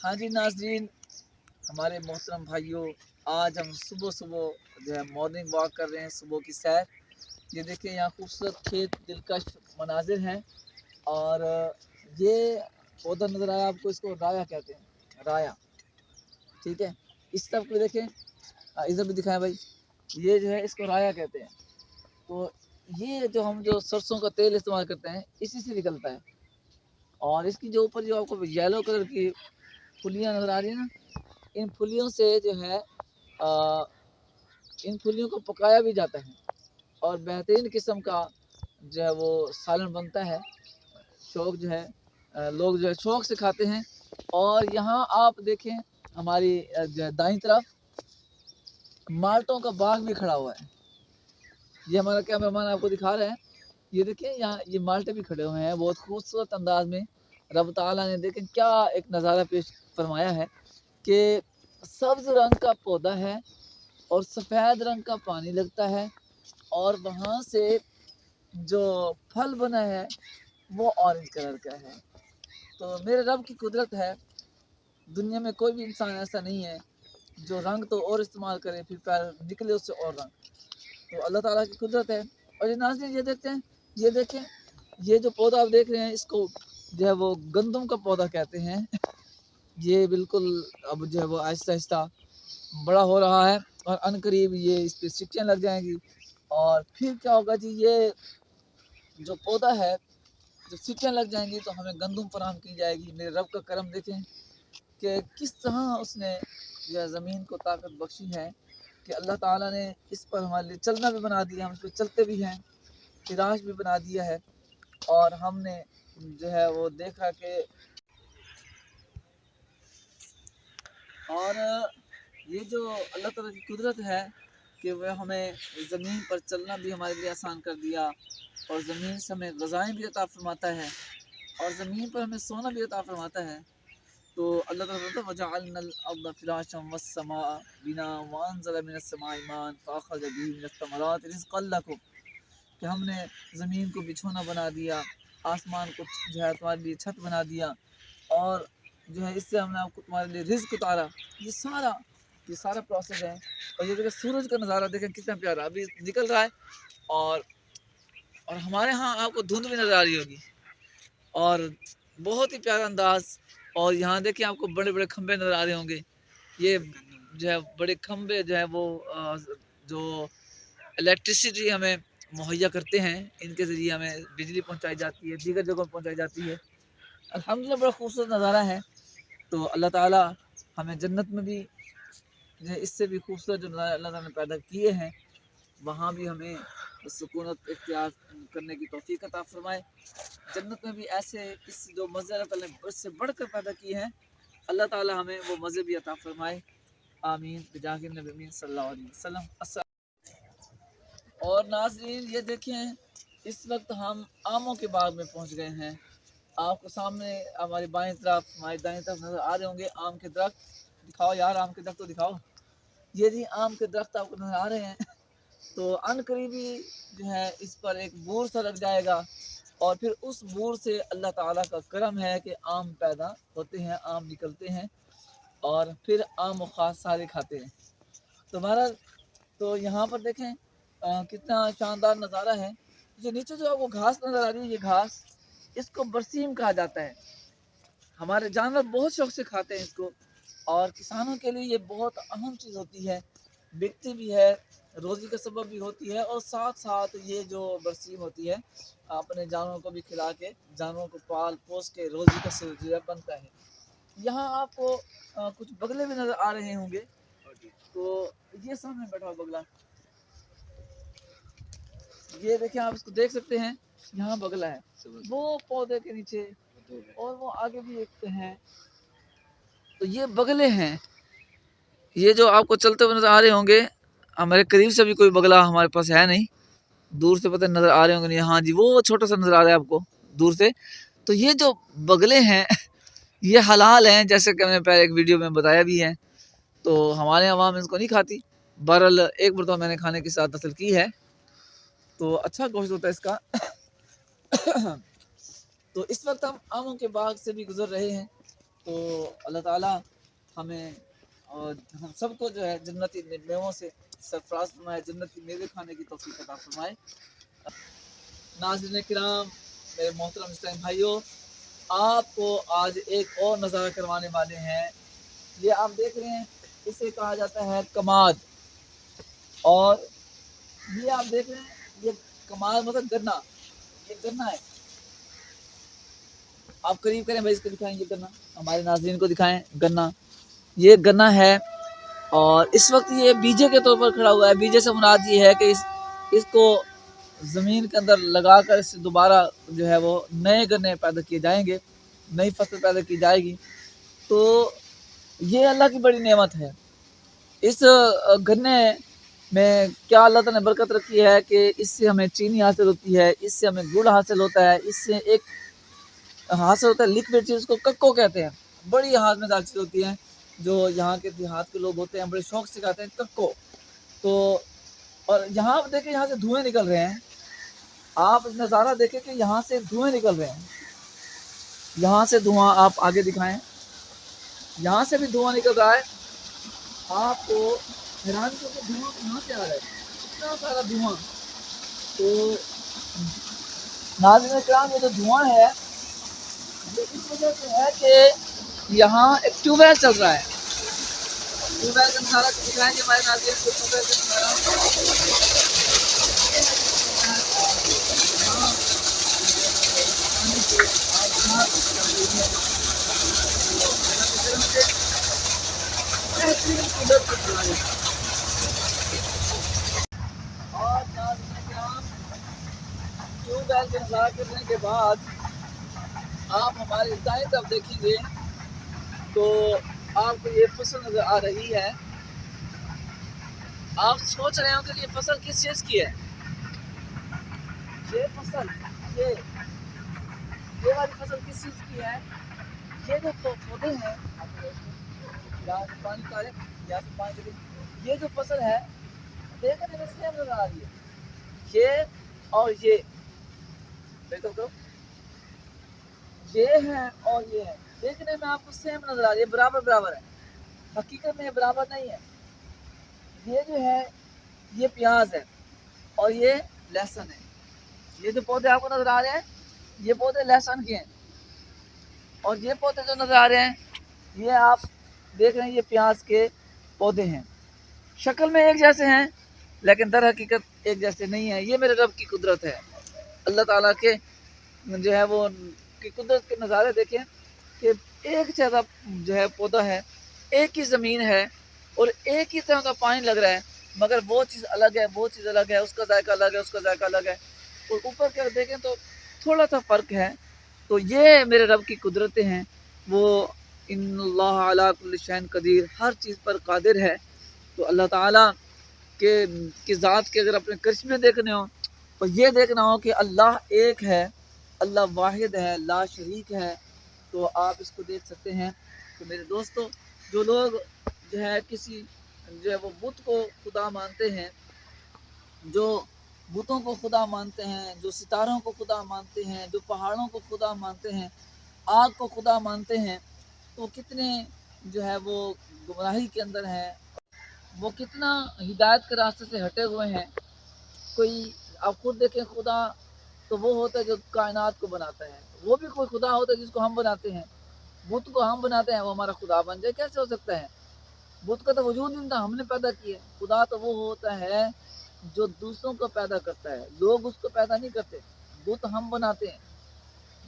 हाँ जी नाज़रीन, हमारे मोहतरम भाइयों, आज हम सुबह सुबह जो है मॉर्निंग वॉक कर रहे हैं, सुबह की सैर। ये देखिए यहाँ खूबसूरत खेत, दिलकश मनाजिर हैं। और ये पौधा नज़र आया आपको, इसको राया कहते हैं, राया। ठीक है, इस तरफ को देखें, इधर भी दिखाएं भाई, ये जो है इसको राया कहते हैं। तो ये जो हम जो सरसों का तेल इस्तेमाल करते हैं, इसी से निकलता है। और इसकी जो ऊपर जो आपको येलो कलर की फुलियाँ नज़र आ रही है ना, इन फुलियों से जो है इन फुलियों को पकाया भी जाता है और बेहतरीन किस्म का जो है वो सालन बनता है। शौक जो है लोग जो है शौक से खाते हैं। और यहाँ आप देखें हमारी जो है दाईं तरफ माल्टों का बाग भी खड़ा हुआ है। ये हमारा क्या मेहमान आपको दिखा रहे हैं, ये देखिए यहाँ ये माल्टे भी खड़े हुए हैं बहुत खूबसूरत अंदाज में। रब ताला ने देखें क्या एक नज़ारा पेश फरमाया है कि सब्ज रंग का पौधा है और सफ़ेद रंग का पानी लगता है, और वहाँ से जो फल बना है वो ऑरेंज कलर का है। तो मेरे रब की कुदरत है, दुनिया में कोई भी इंसान ऐसा नहीं है जो रंग तो और इस्तेमाल करे फिर निकले उससे और रंग। तो अल्लाह ताला की कुदरत है। और ये नाज़रीन ये देखते हैं, ये देखें, ये जो पौधा आप देख रहे हैं इसको जो है वो गंदम का पौधा कहते हैं। ये बिल्कुल अब जो है वो आहिस्ता आहिस्ता बड़ा हो रहा है और अनकरीब ये इस पर सिक्कियाँ लग जाएंगी। और फिर क्या होगा जी, ये जो पौधा है जब सिक्कियाँ लग जाएंगी तो हमें गंदम फराहम की जाएगी। मेरे रब का करम देखें कि किस तरह उसने जो है ज़मीन को ताकत बख्शी है कि अल्लाह ताला ने इस पर हमारे लिए चलना भी बना दिया, हम इस पर चलते भी हैं, फिराश भी बना दिया है। और हमने जो है वो देखा कि और ये जो अल्लाह ताला की कुदरत है कि वह हमें ज़मीन पर चलना भी हमारे लिए आसान कर दिया, और ज़मीन से हमें ग़ज़ाएँ भी अता फरमाता है, और ज़मीन पर हमें सोना भी अता फरमाता है। तो अल्लाह ताला बोलता है वजअलनल अर्द फ़िराशम वस्समाअ बिनाअ वअनज़ला मिनस समाइ माअन फ़अख़रज बिही मिनस समराति रिज़क़न लकुम, कि हमने ज़मीन को बिछौना बना दिया, आसमान को जो है तुम्हारे लिए छत बना दिया, और जो है इससे हमने आपको तुम्हारे लिए रिज़्क़ उतारा। ये सारा प्रोसेस है। और ये देखिए सूरज का नज़ारा देखें कितना प्यारा अभी निकल रहा है। और हमारे यहाँ आपको धुंध भी नज़र आ रही होगी, और बहुत ही प्यारा अंदाज़। और यहाँ देखिए आपको बड़े बड़े खंबे नज़र आ रहे होंगे। ये जो है बड़े खंबे जो है वो जो इलेक्ट्रिसिटी हमें मुहैया करते हैं, इनके ज़रिए हमें बिजली पहुँचाई जाती है, दीगर जगहों पर पहुँचाई जाती है। अल्हम्दुलिल्लाह बड़ा खूबसूरत नज़ारा है। तो अल्लाह ताला हमें जन्नत में भी जो है इससे भी खूबसूरत जो नज़ारे अल्लाह ताला ने पैदा किए हैं, वहाँ भी हमें सुकूनत इख्तियार करने की तौफीक अता फरमाए। जन्नत में भी ऐसे इस जो मज़े अल्लाह ताला ने इससे बढ़कर पैदा किए हैं, अल्लाह ताला हमें वो मज़े भी अता फरमाए। आमीन बिजाहि नबी अमीन सल्लल्लाहु अलैहि वसल्लम। और नाज़रीन ये देखें, इस वक्त हम आमों के बाग में पहुंच गए हैं। आपको सामने हमारी बाएं तरफ हमारी दाएं तरफ नज़र आ रहे होंगे आम के दरख्त। दिखाओ यार, आम के दरख्त तो दिखाओ। ये जी आम के दरख्त आपको नज़र आ रहे हैं। तो अनकरीबी जो है इस पर एक बूर सा लग जाएगा, और फिर उस बूर से अल्लाह ताला का करम है कि आम पैदा होते हैं, आम निकलते हैं, और फिर आम ख़ास सारे खाते हैं। तो हमारा तो यहाँ पर देखें कितना शानदार नज़ारा है। जो नीचे जो आपको घास नज़र आ रही है, ये घास, इसको बरसीम कहा जाता है। हमारे जानवर बहुत शौक से खाते हैं इसको, और किसानों के लिए ये बहुत अहम चीज़ होती है, बिकती भी है, रोज़ी का सबब भी होती है। और साथ साथ ये जो बरसीम होती है अपने जानवरों को भी खिला के, जानवरों को पाल पोस के रोज़ी का सिलसिला बनता है। यहाँ आपको कुछ बगले भी नज़र आ रहे होंगे। तो ये सामने बैठा हुआ बगला, ये देखिए आप इसको देख सकते हैं, यहाँ बगला है वो पौधे के नीचे, और वो आगे भी एक है। तो ये बगले हैं, ये जो आपको चलते हुए नजर आ रहे होंगे। हमारे करीब से भी कोई बगला हमारे पास है नहीं, दूर से पता नजर आ रहे होंगे। नहीं, हाँ जी वो छोटा सा नजर आ रहा है आपको दूर से। तो ये जो बगले हैं ये हलाल हैं, जैसे कि मैंने पहले एक वीडियो में बताया भी है। तो हमारे अवाम इसको नहीं खाती। बहरहाल एक मरतबा मैंने खाने की साथ हासिल की है, तो अच्छा गोश्त होता है इसका। तो इस वक्त हम आमों के बाग से भी गुजर रहे हैं, تو اللہ تعالیٰ ہمیں اور ہم سب کو جو ہے جنتی میووں سے سرفراز فرمائے، جنتی میوے کھانے کی توفیق عطا فرمائے۔ ناظرین کرام، میرے محترم اسلام بھائیوں، آپ کو آج ایک اور نظارہ کروانے والے ہیں۔ یہ آپ دیکھ رہے ہیں، اسے کہا جاتا ہے کماد، اور یہ آپ دیکھ رہے ہیں یہ کماد مطلب گنا، یہ گنا ہے۔ آپ قریب کریں بھائی، اس کو دکھائیں، یہ گنا ہمارے ناظرین کو دکھائیں، گنا یہ گنا ہے، اور اس وقت یہ بیجے کے طور پر کھڑا ہوا ہے۔ بیجے سے مراد یہ ہے کہ اس کو زمین کے اندر لگا کر اس سے دوبارہ جو ہے وہ نئے گنے پیدا کیے جائیں گے، نئی فصل پیدا کی جائے گی۔ تو یہ اللہ کی بڑی نعمت ہے۔ اس گنے میں کیا اللہ تعالیٰ نے برکت رکھی ہے کہ اس سے ہمیں چینی حاصل ہوتی ہے، اس سے ہمیں گڑ حاصل ہوتا ہے، اس سے ایک حاصل ہوتا ہے لکوڈ چیز کو ککو کہتے ہیں، بڑی ہاتھ میں دار چیز ہوتی ہے، جو یہاں کے دیہات کے لوگ ہوتے ہیں بڑے شوق سے کھاتے ہیں ککو۔ تو اور یہاں دیکھیں، یہاں سے دھوئیں نکل رہے ہیں، آپ نظارہ دیکھیں کہ یہاں سے دھوئیں نکل رہے ہیں، یہاں سے دھواں آپ آگے دکھائیں، یہاں سے بھی دھواں نکل رہا ہے۔ آپ کو حیران کو کہ دھواں کہاں سے آ رہا ہے، اتنا سارا دھواں۔ تو ناظرین کرام، یہ جو دھواں ہے یہ اس وجہ سے ہے کہ یہاں ایک ٹیوب ویل چل رہا ہے۔ ٹیوب ویل کا نظارہ دکھائیں گے ہمارے ناظرین کو، ٹیوب ویل کا نظارہ۔ اور ناظرین کرام، ٹیوب ویل کا نظارہ کرنے کے بعد آپ ہمارے دائیں طرف دیکھیں گے تو آپ کو یہ فصل نظر آ رہی ہے۔ آپ سوچ رہے ہوں کہ یہ فصل کس چیز کی ہے؟ یہ فصل، یہ والی فصل کس چیز کی ہے؟ یہ جو پودے ہیں، یہاں سے پانی کارے، یہاں سے پانی چلے، یہ جو فصل ہے دیکھنے میں سیم نظر آ رہی ہے، یہ اور یہ دیکھو تو یہ ہے اور یہ ہے، دیکھنے میں آپ کو سیم نظر آ رہی ہے، برابر برابر ہے، حقیقت میں یہ برابر نہیں ہے۔ یہ جو ہے یہ پیاز ہے اور یہ لہسن ہے، یہ جو پودے آپ کو نظر آ رہے ہیں یہ پودے لہسن کے ہیں، اور یہ پودے جو نظر آ رہے ہیں یہ آپ دیکھ رہے ہیں یہ پیاز کے پودے ہیں۔ شکل میں ایک جیسے ہیں لیکن در حقیقت ایک جیسے نہیں ہیں۔ یہ میرے رب کی قدرت ہے، اللہ تعالیٰ کے جو ہے وہ کی قدرت کے نظارے دیکھیں کہ ایک جیسا جو ہے پودا ہے، ایک ہی زمین ہے اور ایک ہی طرح کا پانی لگ رہا ہے، مگر وہ چیز الگ ہے، وہ چیز الگ ہے، اس کا ذائقہ الگ ہے، اس کا ذائقہ الگ ہے، اور اوپر کے دیکھیں تو تھوڑا سا فرق ہے۔ تو یہ میرے رب کی قدرتیں ہیں، وہ ان اللہ علی کل شیء قدیر، ہر چیز پر قادر ہے۔ تو اللہ تعالیٰ کی ذات کے اگر اپنے کرشمے دیکھنے ہوں تو یہ دیکھنا ہو کہ اللہ ایک ہے، اللہ واحد ہے، لا شریک ہے، تو آپ اس کو دیکھ سکتے ہیں۔ تو میرے دوستو، جو لوگ جو ہے کسی جو ہے وہ بت کو خدا مانتے ہیں، جو بتوں کو خدا مانتے ہیں، جو ستاروں کو خدا مانتے ہیں، جو پہاڑوں کو خدا مانتے ہیں، آگ کو خدا مانتے ہیں، تو کتنے جو ہے وہ گمراہی کے اندر ہیں، وہ کتنا ہدایت کے راستے سے ہٹے ہوئے ہیں۔ کوئی آپ خود دیکھیں، خدا تو وہ ہوتا ہے جو کائنات کو بناتا ہے، وہ بھی کوئی خدا ہوتا ہے جس کو ہم بناتے ہیں۔ بت کو ہم بناتے ہیں، وہ ہمارا خدا بن جائے، کیسے ہو سکتا ہے؟ بت کا تو وجود نہیں تھا، ہم نے پیدا کیا۔ خدا تو وہ ہوتا ہے جو دوسروں کو پیدا کرتا ہے، لوگ اس کو پیدا نہیں کرتے۔ بت ہم بناتے ہیں،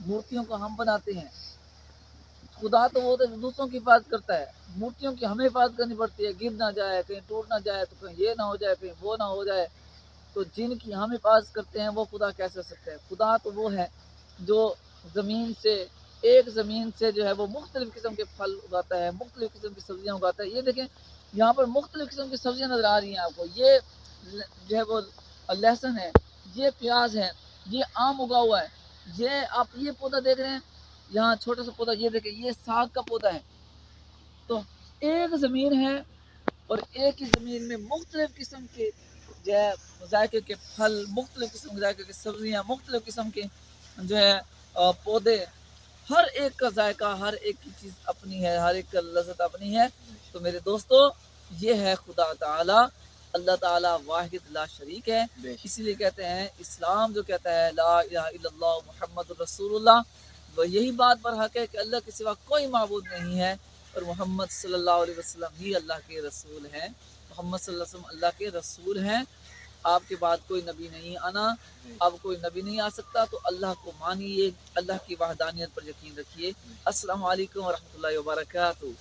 مورتیوں کو ہم بناتے ہیں۔ خدا تو وہ دوسروں کی حفاظت کرتا ہے، مورتیوں کی ہمیں حفاظت کرنی پڑتی ہے، گر نہ جائے، کہیں ٹوٹ نہ جائے، تو کہیں یہ نہ ہو جائے، کہیں وہ نہ ہو جائے۔ تو جن کی ہم حفاظت کرتے ہیں وہ خدا کیسے ہو سکتا ہے؟ خدا تو وہ ہے جو زمین سے، ایک زمین سے جو ہے وہ مختلف قسم کے پھل اگاتا ہے، مختلف قسم کی سبزیاں اگاتا ہے۔ یہ دیکھیں یہاں پر مختلف قسم کی سبزیاں نظر آ رہی ہیں آپ کو، یہ جو ہے وہ لہسن ہے، یہ پیاز ہے، یہ آم اگا ہوا ہے، یہ آپ یہ پودا دیکھ رہے ہیں یہاں چھوٹا سا پودا، یہ دیکھیں یہ ساگ کا پودا ہے۔ تو ایک زمین ہے اور ایک ہی زمین میں مختلف قسم کے جو ہے ذائقے کے پھل، مختلف قسم کے ذائقے کی سبزیاں، مختلف قسم کے جو ہے پودے ہر ایک کا ذائقہ، ہر ایک کی چیز اپنی ہے، ہر ایک کا لذت اپنی ہے. تو میرے دوستو یہ ہے خدا تعالی. اللہ تعالی واحد لا شریک ہے. اسی لیے کہتے ہیں اسلام جو کہتا ہے لا الہ الا اللہ محمد رسول اللہ، وہ یہی بات پر حق ہے کہ اللہ کے سوا کوئی معبود نہیں ہے اور محمد صلی اللہ علیہ وسلم ہی اللہ کے رسول ہیں. محمد صلی اللہ علیہ وسلم اللہ کے رسول ہیں. آپ کے بعد کوئی نبی نہیں آنا، اب کوئی نبی نہیں آ سکتا. تو اللہ کو مانیے، اللہ کی وحدانیت پر یقین رکھیے. السلام علیکم ورحمۃ اللہ وبرکاتہ.